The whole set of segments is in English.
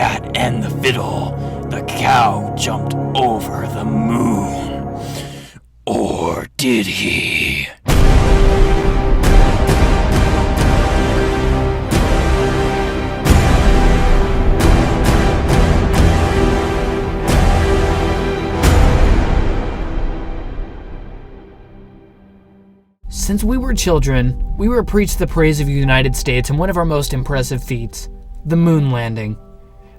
cat and the fiddle, the cow jumped over the moon. Or did he? Since we were children, we were preached the praise of the United States and one of our most impressive feats, the moon landing.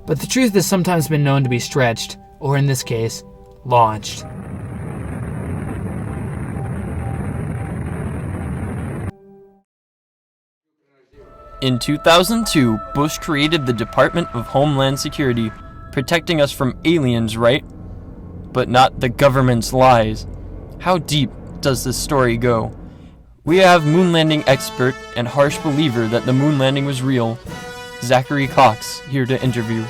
But the truth has sometimes been known to be stretched, or in this case, launched. In 2002, Bush created the Department of Homeland Security, protecting us from aliens, right? But not the government's lies. How deep does this story go? We have moon landing expert and harsh believer that the moon landing was real, Zachary Cox, here to interview.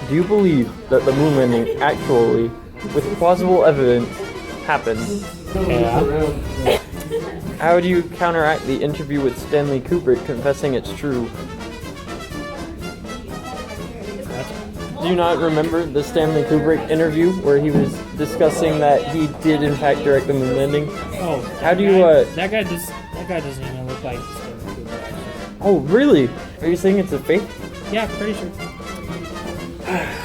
Do you believe that the moon landing actually, with plausible evidence, happened? Yeah. How do you counteract the interview with Stanley Kubrick confessing it's true? Do you not remember the Stanley Kubrick interview where he was discussing that he did in fact direct the moon landing? Oh, How do you that guy doesn't even look like Stanley Kubrick, actually. Oh, really? Are you saying it's a fake? Yeah, pretty sure.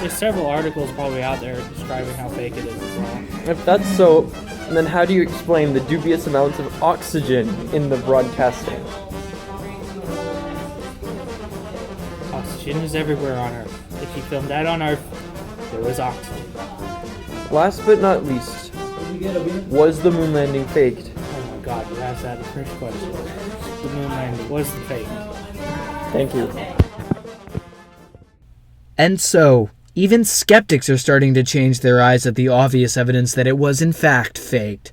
There's several articles probably out there describing how fake it is as well. If that's so, then how do you explain the dubious amounts of oxygen in the broadcasting? Oxygen is everywhere on Earth. If you filmed that on Earth, there was oxygen. Last but not least, was the moon landing faked? Oh my god, you asked that the first question. The moon landing was the fake. Thank you. And so, even skeptics are starting to change their eyes at the obvious evidence that it was in fact faked.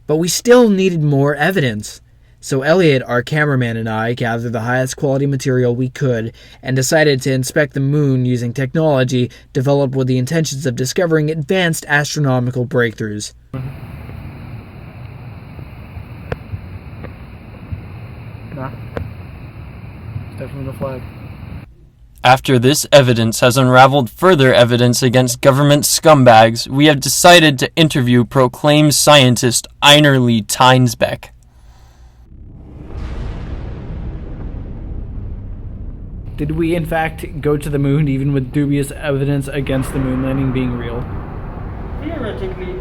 But we still needed more evidence. So Elliot, our cameraman, and I gathered the highest quality material we could and decided to inspect the moon using technology developed with the intentions of discovering advanced astronomical breakthroughs. Nah. It's definitely the flag. After this evidence has unraveled further evidence against government scumbags, we have decided to interview proclaimed scientist Einerly Tynesbeck. Did we in fact go to the moon even with dubious evidence against the moon landing being real? Theoretically,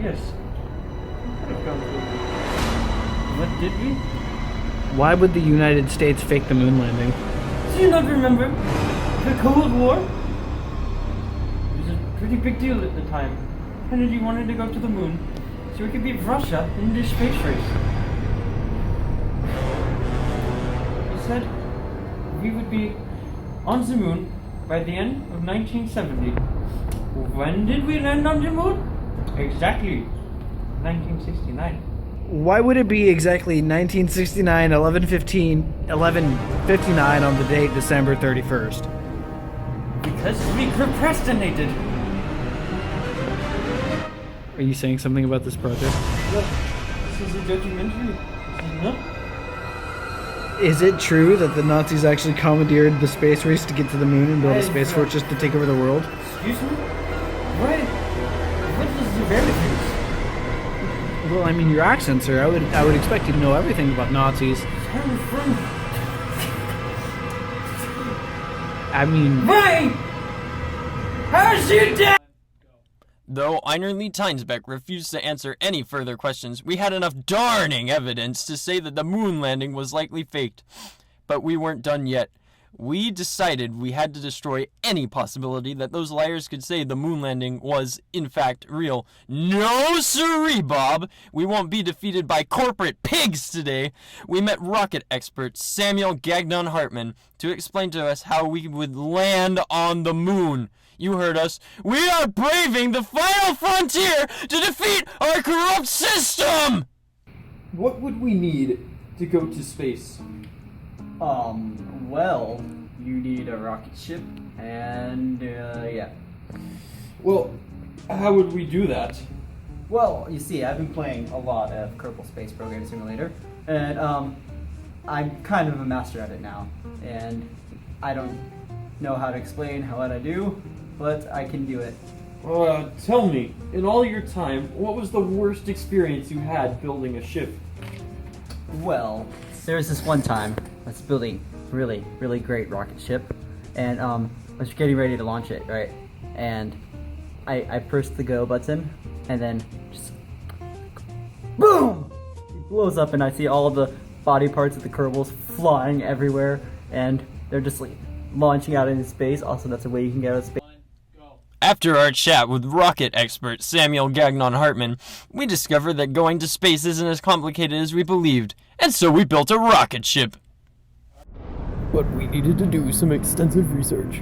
yes. We could have gone to the moon. But did we? Why would the United States fake the moon landing? Do you not remember the Cold War? It was a pretty big deal at the time. Kennedy wanted to go to the moon so he could beat Russia in this space race. He said we would be on the moon by the end of 1970. When did we land on the moon? Exactly 1969. Why would it be exactly 1969, 11:59 on the date December 31st? Because we procrastinated. Are you saying something about this project? Look, this is a documentary. This is not. Is it true that the Nazis actually commandeered the space race to get to the moon and build a space fortress to take over the world? Excuse me? What? What is the verdict? Well, I mean, your accent, sir. I would expect you to know everything about Nazis. I'm from. I mean... Why? How's your dad? Though Einerly Tynesbeck refused to answer any further questions, we had enough darning evidence to say that the moon landing was likely faked. But we weren't done yet. We decided we had to destroy any possibility that those liars could say the moon landing was, in fact, real. No siree, Bob! We won't be defeated by corporate pigs today! We met rocket expert Samuel Gagnon Hartman to explain to us how we would land on the moon. You heard us. We are braving the final frontier to defeat our corrupt system! What would we need to go to space? Well, you need a rocket ship, and, yeah. Well, how would we do that? Well, you see, I've been playing a lot of Kerbal Space Program Simulator, and, I'm kind of a master at it now, and I don't know how to explain what I do, but I can do it. Tell me, in all your time, what was the worst experience you had building a ship? Well, there was this one time I was building a really, really great rocket ship, and I was getting ready to launch it, right? And I pressed the go button, and then just boom! It blows up, and I see all the body parts of the Kerbals flying everywhere, and they're just like launching out into space. Also, that's a way you can get out of space. After our chat with rocket expert Samuel Gagnon Hartman, we discovered that going to space isn't as complicated as we believed, and so we built a rocket ship. But we needed to do some extensive research.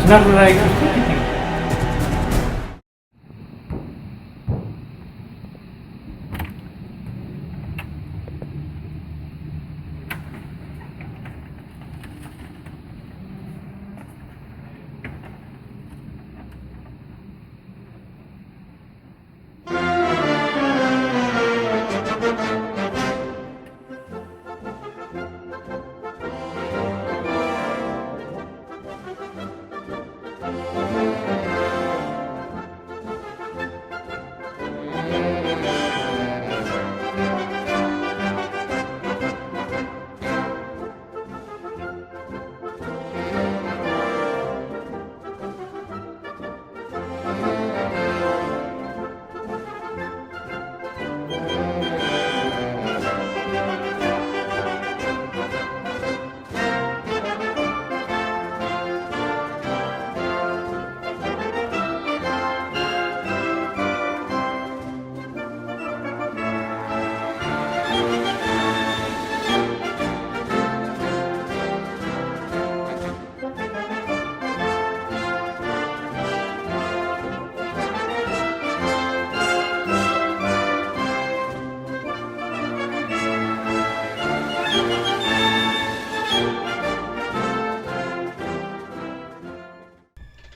That's not what I was thinking.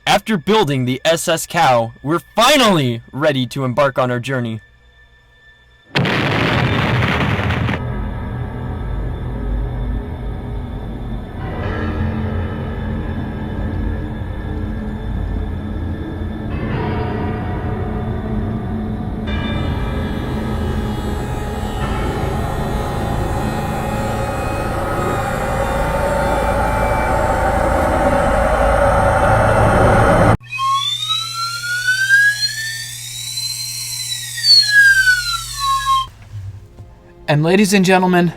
After building the SS Cow, we're finally ready to embark on our journey. And ladies and gentlemen,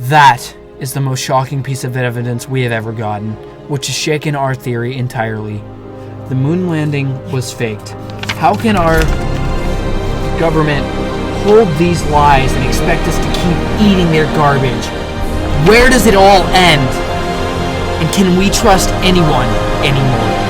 that is the most shocking piece of evidence we have ever gotten, which has shaken our theory entirely. The moon landing was faked. How can our government hold these lies and expect us to keep eating their garbage? Where does it all end? And can we trust anyone anymore?